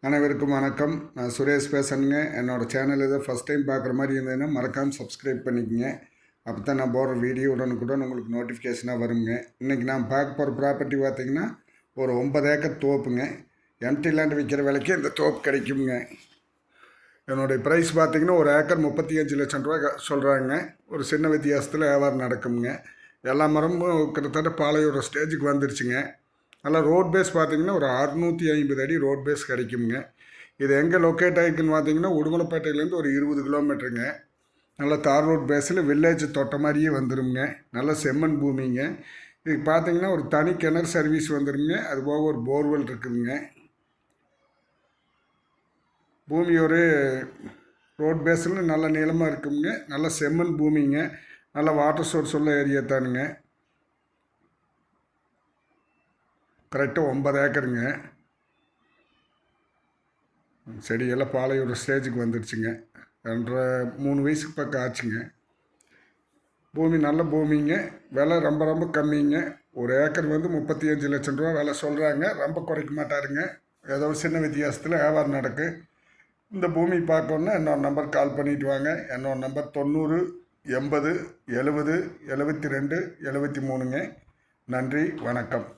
அனைவருக்கும் வணக்கம். நான் சுரேஷ் பேசுகிறேங்க. என்னோடய சேனல் இதை ஃபஸ்ட் டைம் பார்க்குற மாதிரி இருந்ததுன்னா மறக்காமல் சப்ஸ்கிரைப் பண்ணிக்கோங்க. அப்போ தான் நான் போடுற வீடியோ உடனுக்குடன் உங்களுக்கு நோட்டிஃபிகேஷனாக வருங்க. இன்றைக்கி நான் பார்க்க போகிற ப்ராப்பர்ட்டி பார்த்திங்கன்னா ஒரு 9 ஏக்கர் தோப்புங்க. எம்டி லேண்ட் விற்கிற விலைக்கு இந்த தோப்பு கிடைக்குங்க. என்னுடைய ப்ரைஸ் பார்த்திங்கன்னா ஒரு ஏக்கர் 35 லட்சம் ரூபா சொல்கிறாங்க. ஒரு சின்ன வித்தியாசத்தில் வியாபாரம் நடக்குங்க. எல்லா மரமும் கிட்டத்தட்ட பாலையோட ஸ்டேஜுக்கு வந்துருச்சுங்க. நல்லா ரோட் பேஸ் பார்த்திங்கன்னா ஒரு 650 அடி ரோட் பேஸ் கிடைக்குங்க. இது எங்கே லொக்கேட் ஆகிருக்குன்னு பார்த்திங்கன்னா உடுமலைப்பேட்டையிலேருந்து ஒரு 20 கிலோமீட்டருங்க. நல்லா தார் ரோட் பேஸில் வில்லேஜ் தொட்ட மாதிரியே வந்துடுங்க. நல்ல செம்மண் பூமிங்க. இதுக்கு பார்த்திங்கன்னா ஒரு தனி கிணறு சர்வீஸ் வந்துடுங்க. அதுபோக ஒரு போர்வெல் இருக்குதுங்க. பூமி ஒரு ரோட் பேஸில் நல்ல நீளமாக இருக்குங்க. நல்ல செம்மண் பூமிங்க. நல்ல வாட்டர் சோர்ஸ் உள்ள ஏரியா தானுங்க. கரெக்டாக 9 ஏக்கருங்க. செடியெல்லாம் பாலையோட ஸ்டேஜுக்கு வந்துடுச்சுங்க. 2.5-3 வயசுக்கு பக்கம் ஆச்சுங்க. பூமி நல்ல பூமிங்க. விலை ரொம்ப கம்மிங்க. ஒரு ஏக்கர் 35 லட்சம் ரூபா விலை சொல்கிறாங்க. ரொம்ப குறைக்க மாட்டாருங்க. ஏதோ ஒரு சின்ன வித்தியாசத்தில் வியாபாரம் நடக்கு. இந்த பூமி பார்க்கணுன்னா என்னோட நம்பர் கால் பண்ணிவிட்டு வாங்க. என்னோட நம்பர் 90 80 70 72 73ங்க. நன்றி, வணக்கம்.